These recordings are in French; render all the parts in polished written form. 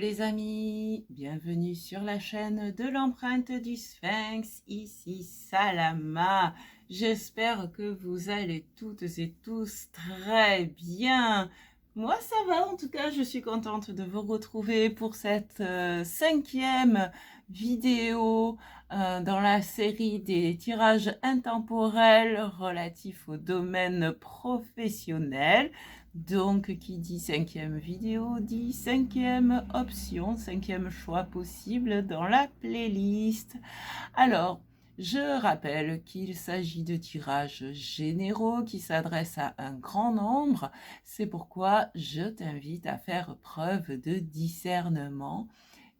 les amis, bienvenue sur la chaîne de l'empreinte du Sphinx, ici Salama. J'espère que vous allez toutes et tous très bien. Moi ça va, en tout cas je suis contente de vous retrouver pour cette cinquième vidéo dans la série des tirages intemporels relatifs au domaine professionnel. Donc, qui dit cinquième vidéo, dit cinquième option, cinquième choix possible dans la playlist. Alors, je rappelle qu'il s'agit de tirages généraux qui s'adressent à un grand nombre. C'est pourquoi je t'invite à faire preuve de discernement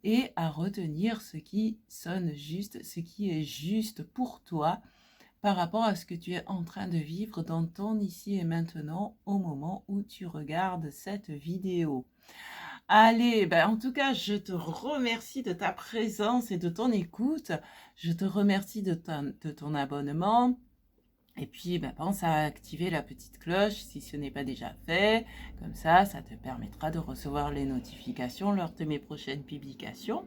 et à retenir ce qui sonne juste, ce qui est juste pour toi, par rapport à ce que tu es en train de vivre dans ton ici et maintenant au moment où tu regardes cette vidéo. Allez, en tout cas, je te remercie de ta présence et de ton écoute. Je te remercie de ton abonnement. Et puis, pense à activer la petite cloche si ce n'est pas déjà fait. Comme ça te permettra de recevoir les notifications lors de mes prochaines publications.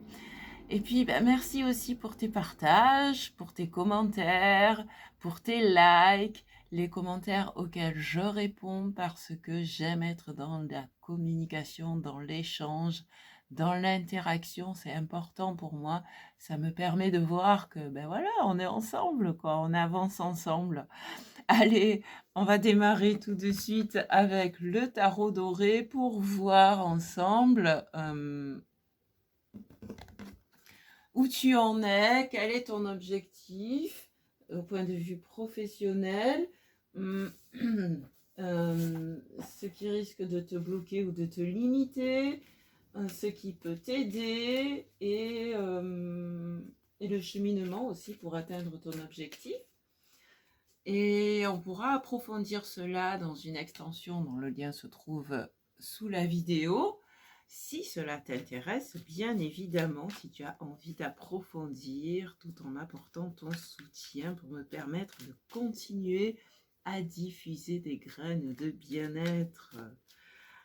Et puis, merci aussi pour tes partages, pour tes commentaires, pour tes likes, les commentaires auxquels je réponds parce que j'aime être dans la communication, dans l'échange, dans l'interaction. C'est important pour moi. Ça me permet de voir que, voilà, on est ensemble, quoi. On avance ensemble. Allez, on va démarrer tout de suite avec le tarot doré pour voir ensemble où tu en es, quel est ton objectif au point de vue professionnel, ce qui risque de te bloquer ou de te limiter, ce qui peut t'aider et le cheminement aussi pour atteindre ton objectif. Et on pourra approfondir cela dans une extension dont le lien se trouve sous la vidéo. Si cela t'intéresse, bien évidemment, si tu as envie d'approfondir tout en m'apportant ton soutien pour me permettre de continuer à diffuser des graines de bien-être.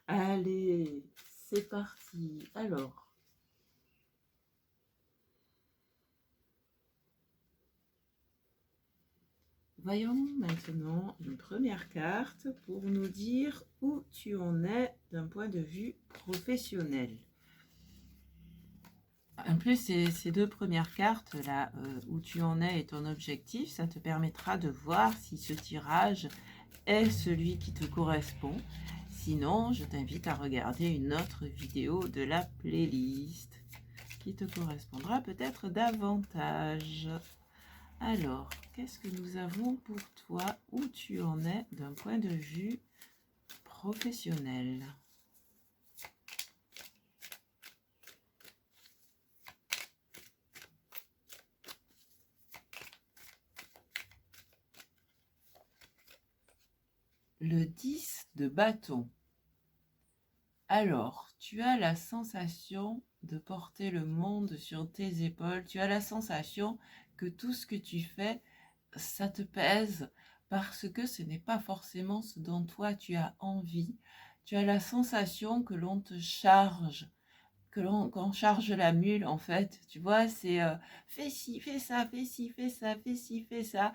Allez, c'est parti. Alors, voyons maintenant une première carte pour nous dire où tu en es d'un point de vue professionnel. En plus, ces deux premières cartes là, où tu en es et ton objectif, ça te permettra de voir si ce tirage est celui qui te correspond. Sinon, je t'invite à regarder une autre vidéo de la playlist qui te correspondra peut-être davantage. Alors, qu'est-ce que nous avons pour toi? Où tu en es d'un point de vue professionnel? Le 10 de bâton. Alors, tu as la sensation de porter le monde sur tes épaules. Tu as la sensation que tout ce que tu fais, ça te pèse parce que ce n'est pas forcément ce dont toi tu as envie. Tu as la sensation que l'on te charge, qu'on charge la mule en fait. Tu vois, c'est fais ci, fais ça, fais ci, fais ça, fais ci, fais ça.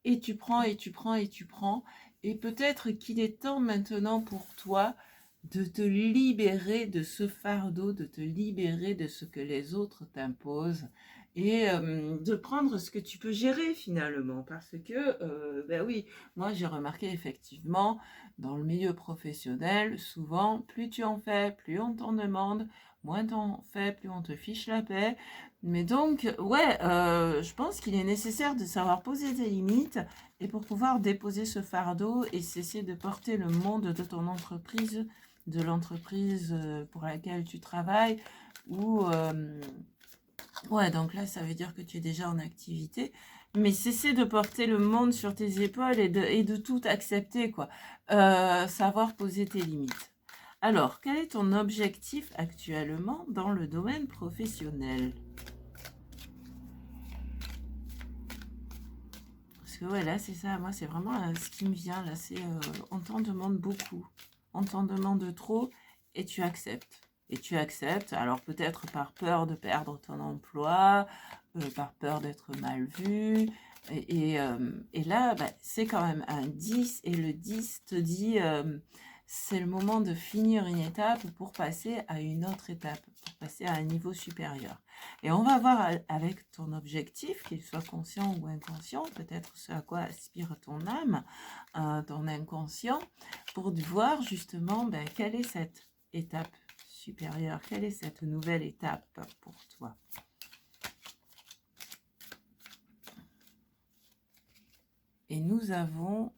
Et tu prends et tu prends et tu prends. Et peut-être qu'il est temps maintenant pour toi de te libérer de ce fardeau, de te libérer de ce que les autres t'imposent et de prendre ce que tu peux gérer finalement. Parce que, oui, moi j'ai remarqué effectivement dans le milieu professionnel, souvent, plus tu en fais, plus on t'en demande, moins t'en fais, plus on te fiche la paix. Mais donc, ouais, je pense qu'il est nécessaire de savoir poser des limites et pour pouvoir déposer ce fardeau et cesser de porter le monde de ton entreprise, de l'entreprise pour laquelle tu travailles, ou ouais, donc là, ça veut dire que tu es déjà en activité, mais cesser de porter le monde sur tes épaules et de tout accepter, quoi. Savoir poser tes limites. Alors, quel est ton objectif actuellement dans le domaine professionnel? Parce que ouais, là, c'est ça. Moi, c'est vraiment ce qui me vient. Là, c'est on t'en demande beaucoup. On t'en demande trop et tu acceptes. Et tu acceptes, alors peut-être par peur de perdre ton emploi, par peur d'être mal vu. Et là, bah, c'est quand même un 10, et le 10 te dit, c'est le moment de finir une étape pour passer à une autre étape, pour passer à un niveau supérieur. Et on va voir avec ton objectif, qu'il soit conscient ou inconscient, peut-être ce à quoi aspire ton âme, ton inconscient, pour voir justement ben, quelle est cette étape supérieure, quelle est cette nouvelle étape pour toi. Et nous avons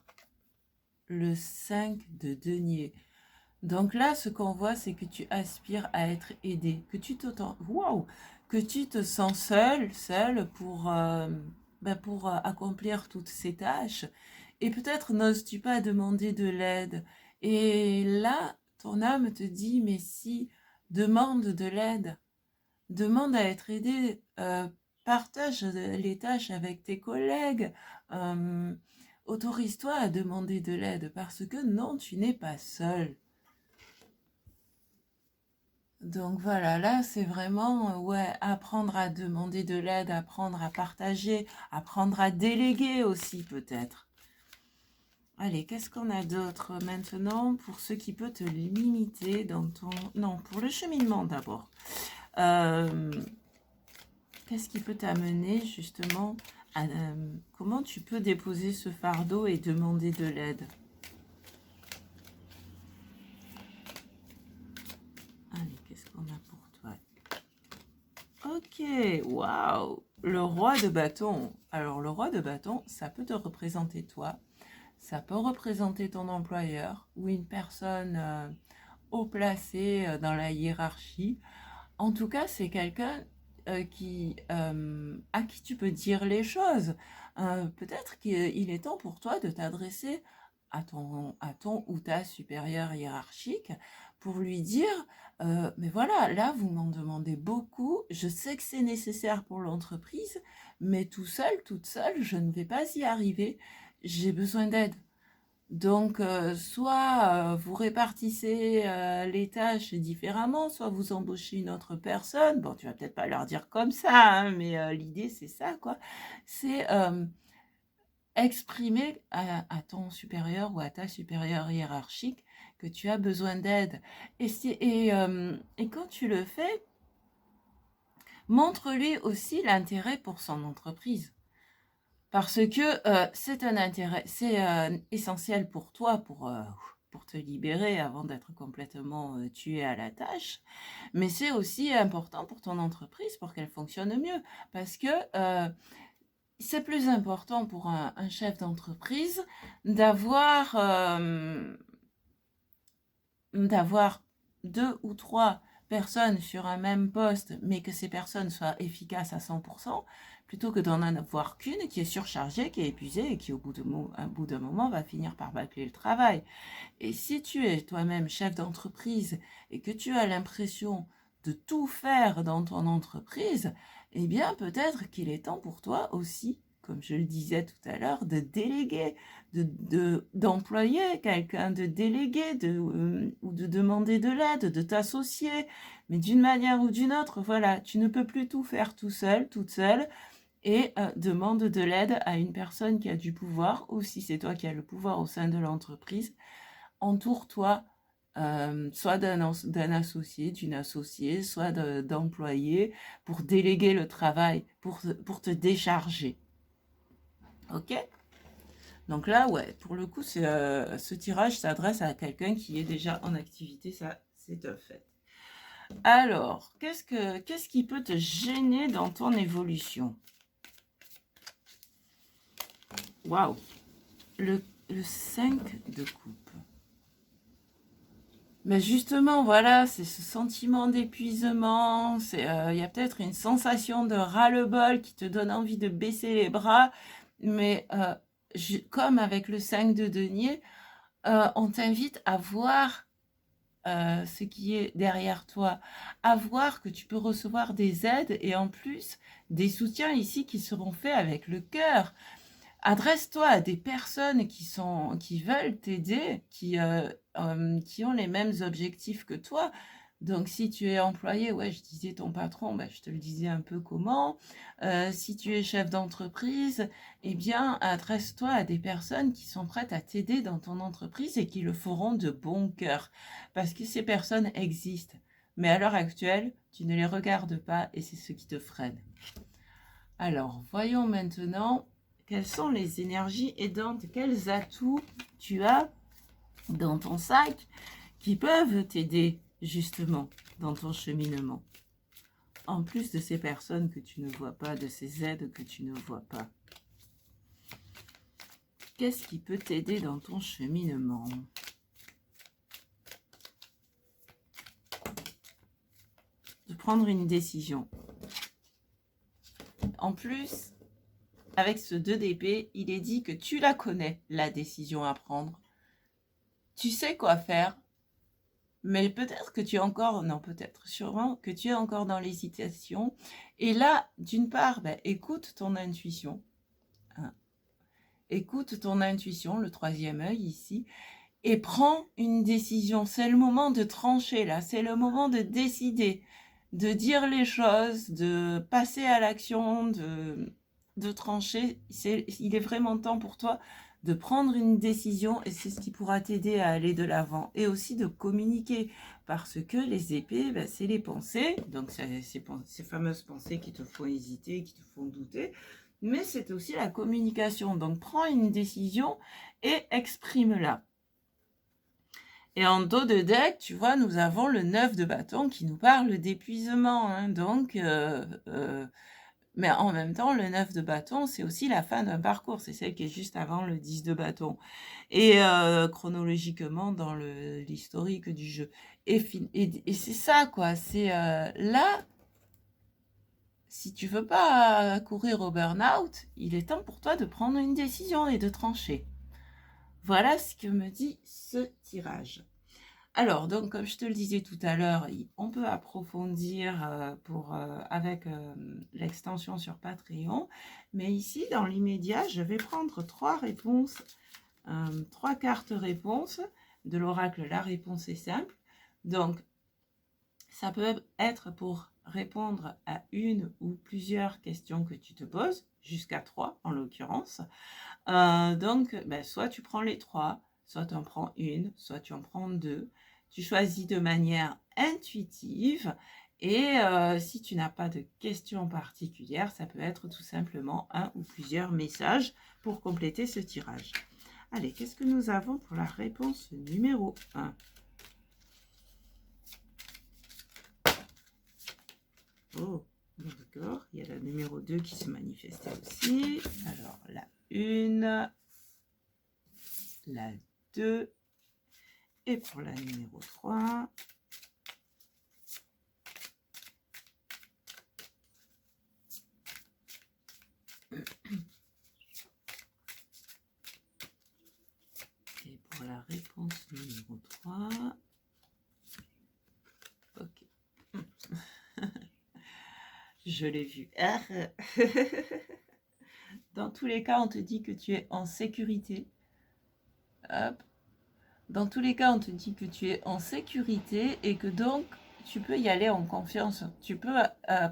le 5 de denier. Donc là, ce qu'on voit, c'est que tu aspires à être aidé, que tu que tu te sens seul pour accomplir toutes ces tâches. Et peut-être n'oses-tu pas demander de l'aide. Et là, ton âme te dit, mais si, demande de l'aide, demande à être aidé, partage les tâches avec tes collègues, autorise-toi à demander de l'aide, parce que non, tu n'es pas seul. Donc voilà, là c'est vraiment ouais, apprendre à demander de l'aide, apprendre à partager, apprendre à déléguer aussi peut-être. Allez, qu'est-ce qu'on a d'autre maintenant pour ce qui peut te limiter dans ton... Non, pour le cheminement d'abord. Qu'est-ce qui peut t'amener justement à... comment tu peux déposer ce fardeau et demander de l'aide? Allez, qu'est-ce qu'on a pour toi? Ok, waouh! Le roi de bâton. Alors, le roi de bâton, ça peut te représenter toi. Ça peut représenter ton employeur ou une personne haut placée dans la hiérarchie. En tout cas, c'est quelqu'un à qui tu peux dire les choses. Peut-être qu'il est temps pour toi de t'adresser à ton ou ta supérieure hiérarchique pour lui dire, mais voilà, là, vous m'en demandez beaucoup, je sais que c'est nécessaire pour l'entreprise, mais tout seul, toute seule, je ne vais pas y arriver, j'ai besoin d'aide. Donc, soit vous répartissez les tâches différemment, soit vous embauchez une autre personne. Bon, tu vas peut-être pas leur dire comme ça, hein, mais l'idée, c'est ça, quoi. C'est exprimer à ton supérieur ou à ta supérieure hiérarchique que tu as besoin d'aide. Et quand tu le fais, montre-lui aussi l'intérêt pour son entreprise. Parce que c'est un intérêt, c'est essentiel pour toi, pour te libérer avant d'être complètement tué à la tâche. Mais c'est aussi important pour ton entreprise, pour qu'elle fonctionne mieux. Parce que c'est plus important pour un chef d'entreprise d'avoir 2 ou 3 personnes sur un même poste, mais que ces personnes soient efficaces à 100%, plutôt que d'en avoir qu'une qui est surchargée, qui est épuisée et qui, au bout d'un moment, va finir par bâcler le travail. Et si tu es toi-même chef d'entreprise et que tu as l'impression de tout faire dans ton entreprise, eh bien, peut-être qu'il est temps pour toi aussi, comme je le disais tout à l'heure, de déléguer, d'employer quelqu'un, de déléguer ou de demander de l'aide, de t'associer. Mais d'une manière ou d'une autre, voilà, tu ne peux plus tout faire tout seul, toute seule, et demande de l'aide à une personne qui a du pouvoir, ou si c'est toi qui as le pouvoir au sein de l'entreprise. Entoure-toi soit d'un associé, d'une associée, soit d'employés pour déléguer le travail, pour te décharger. Ok? Donc là, ouais, pour le coup, ce tirage s'adresse à quelqu'un qui est déjà en activité, ça c'est un fait. Alors, qu'est-ce qui peut te gêner dans ton évolution? Waouh! Le 5 de coupe. Mais justement, voilà, c'est ce sentiment d'épuisement, il y a peut-être une sensation de ras-le-bol qui te donne envie de baisser les bras, mais comme avec le 5 de denier, on t'invite à voir ce qui est derrière toi, à voir que tu peux recevoir des aides et en plus des soutiens ici qui seront faits avec le cœur. Adresse-toi à des personnes qui veulent t'aider, qui ont les mêmes objectifs que toi. Donc, si tu es employé, ouais, je disais ton patron, ben, je te le disais un peu comment. Si tu es chef d'entreprise, eh bien, adresse-toi à des personnes qui sont prêtes à t'aider dans ton entreprise et qui le feront de bon cœur. Parce que ces personnes existent. Mais à l'heure actuelle, tu ne les regardes pas et c'est ce qui te freine. Alors, voyons maintenant quelles sont les énergies aidantes, quels atouts tu as dans ton sac qui peuvent t'aider justement dans ton cheminement. En plus de ces personnes que tu ne vois pas, de ces aides que tu ne vois pas. Qu'est-ce qui peut t'aider dans ton cheminement? De prendre une décision. En plus, avec ce 2 d'épée, il est dit que tu la connais, la décision à prendre. Tu sais quoi faire, mais peut-être que tu es encore, non peut-être, sûrement que tu es encore dans l'hésitation. Et là, d'une part, ben, écoute ton intuition. Hein. Écoute ton intuition, le troisième œil ici, et prends une décision. C'est le moment de trancher là, c'est le moment de décider, de dire les choses, de passer à l'action, de trancher. Il est vraiment temps pour toi de prendre une décision et c'est ce qui pourra t'aider à aller de l'avant et aussi de communiquer parce que les épées, ben, c'est les pensées, donc ces fameuses pensées qui te font hésiter, qui te font douter, mais c'est aussi la communication. Donc prends une décision et exprime-la. Et en dos de deck, tu vois, nous avons le 9 de bâton qui nous parle d'épuisement. Hein, donc, mais en même temps, le 9 de bâton, c'est aussi la fin d'un parcours. C'est celle qui est juste avant le 10 de bâton. Et chronologiquement, dans l'historique du jeu. Et c'est ça, quoi. C'est là, si tu veux pas courir au burn-out, il est temps pour toi de prendre une décision et de trancher. Voilà ce que me dit ce tirage. Alors, donc, comme je te le disais tout à l'heure, on peut approfondir avec l'extension sur Patreon. Mais ici, dans l'immédiat, je vais prendre 3 réponses, 3 cartes réponses de l'oracle. La réponse est simple. Donc, ça peut être pour répondre à une ou plusieurs questions que tu te poses, jusqu'à 3 en l'occurrence. Donc, ben, soit tu prends les 3, soit tu en prends une, soit tu en prends 2. Tu choisis de manière intuitive et si tu n'as pas de questions particulières, ça peut être tout simplement un ou plusieurs messages pour compléter ce tirage. Allez, qu'est-ce que nous avons pour la réponse numéro 1? Oh, d'accord, il y a la numéro 2 qui se manifestait aussi. Alors, la 1, la 2, et pour la numéro 3, et pour la réponse numéro 3, ok, je l'ai vu. Dans tous les cas, on te dit que tu es en sécurité. Hop. Dans tous les cas, on te dit que tu es en sécurité et que donc, tu peux y aller en confiance. Tu peux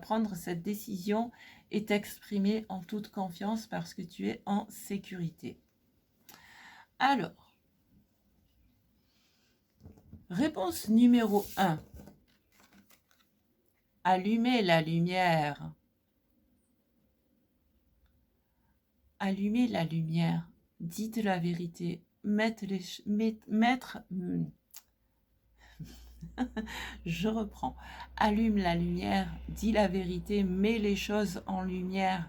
prendre cette décision et t'exprimer en toute confiance parce que tu es en sécurité. Alors, réponse numéro 1. Allumez la lumière. Allumez la lumière. Dites la vérité. Je reprends. Allume la lumière, dis la vérité, mets les choses en lumière,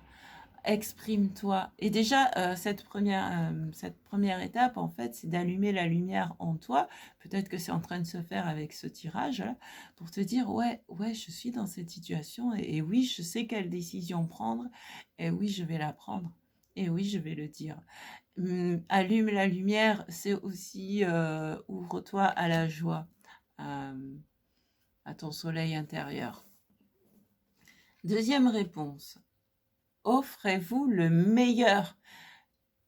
exprime-toi. Et déjà, cette première étape, en fait, c'est d'allumer la lumière en toi. Peut-être que c'est en train de se faire avec ce tirage, là, pour te dire, ouais, je suis dans cette situation, et oui, je sais quelle décision prendre, et oui, je vais la prendre, et oui, je vais le dire. Allume la lumière, c'est aussi ouvre-toi à la joie, à ton soleil intérieur. Deuxième réponse. Offrez-vous le meilleur.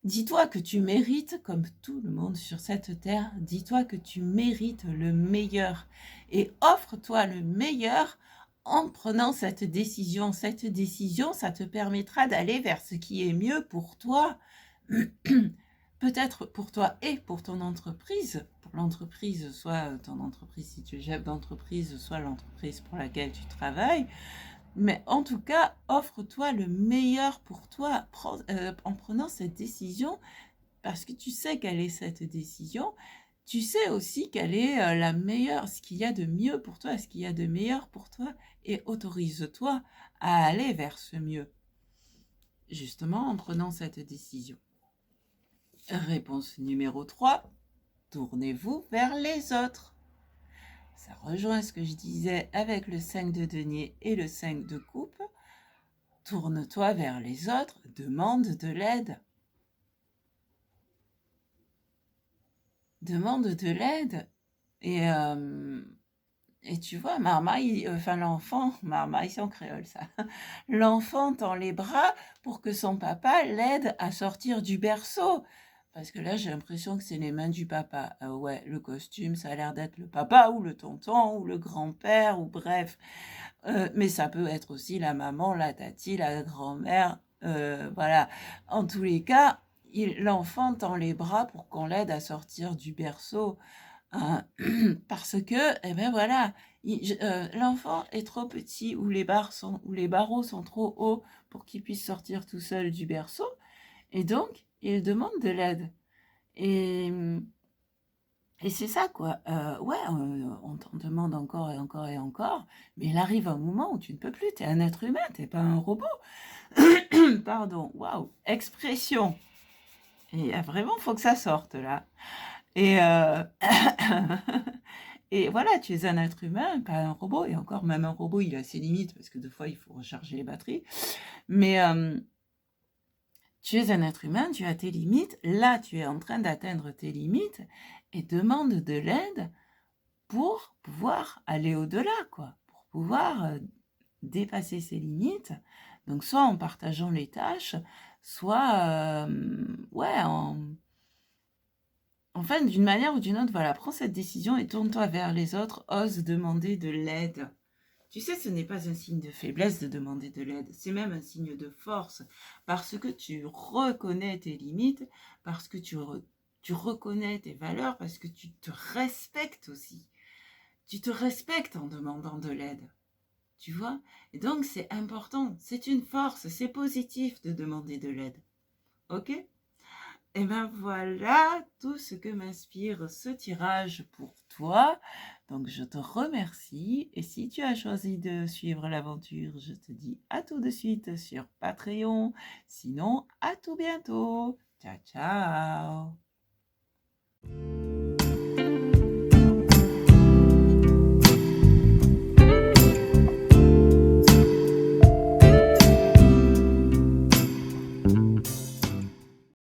Dis-toi que tu mérites, comme tout le monde sur cette terre, dis-toi que tu mérites le meilleur et offre-toi le meilleur en prenant cette décision. Cette décision, ça te permettra d'aller vers ce qui est mieux pour toi, peut-être pour toi et pour ton entreprise. Pour l'entreprise, soit ton entreprise si tu es chef d'entreprise, soit l'entreprise pour laquelle tu travailles. Mais en tout cas, offre-toi le meilleur pour toi en prenant cette décision parce que tu sais quelle est cette décision. Tu sais aussi quelle est la meilleure, ce qu'il y a de mieux pour toi, ce qu'il y a de meilleur pour toi et autorise-toi à aller vers ce mieux, justement en prenant cette décision. Réponse numéro 3, tournez-vous vers les autres. Ça rejoint ce que je disais avec le 5 de denier et le 5 de coupe. Tourne-toi vers les autres, demande de l'aide. Demande de l'aide. Et tu vois, l'enfant, Marmaille, c'est en créole ça. L'enfant tend les bras pour que son papa l'aide à sortir du berceau. Parce que là, j'ai l'impression que c'est les mains du papa. Ouais, le costume, ça a l'air d'être le papa ou le tonton ou le grand-père ou bref. Mais ça peut être aussi la maman, la tati, la grand-mère. Voilà. En tous les cas, l'enfant tend les bras pour qu'on l'aide à sortir du berceau. Hein, parce que, eh ben voilà, l'enfant est trop petit ou les barreaux sont trop hauts pour qu'il puisse sortir tout seul du berceau. Et donc, il demande de l'aide. Et, et c'est ça, quoi. Ouais, on t'en demande encore et encore et encore, mais il arrive un moment où tu ne peux plus. Tu es un être humain, tu n'es pas un robot. Pardon, waouh, expression. Et vraiment, il faut que ça sorte, là. Et, et voilà, tu es un être humain, pas un robot. Et encore, même un robot, il a ses limites, parce que des fois, il faut recharger les batteries. Mais tu es un être humain, tu as tes limites. Là, tu es en train d'atteindre tes limites et demande de l'aide pour pouvoir aller au-delà, quoi. Pour pouvoir dépasser ses limites. Donc, soit en partageant les tâches, soit, ouais, enfin, d'une manière ou d'une autre, voilà, prends cette décision et tourne-toi vers les autres, ose demander de l'aide. Tu sais, ce n'est pas un signe de faiblesse de demander de l'aide, c'est même un signe de force, parce que tu reconnais tes limites, parce que tu reconnais tes valeurs, parce que tu te respectes aussi. Tu te respectes en demandant de l'aide, tu vois? Et donc, c'est important, c'est une force, c'est positif de demander de l'aide. Ok? Et ben voilà tout ce que m'inspire ce tirage pour toi. Donc je te remercie. Et si tu as choisi de suivre l'aventure, je te dis à tout de suite sur Patreon. Sinon, à tout bientôt. Ciao, ciao.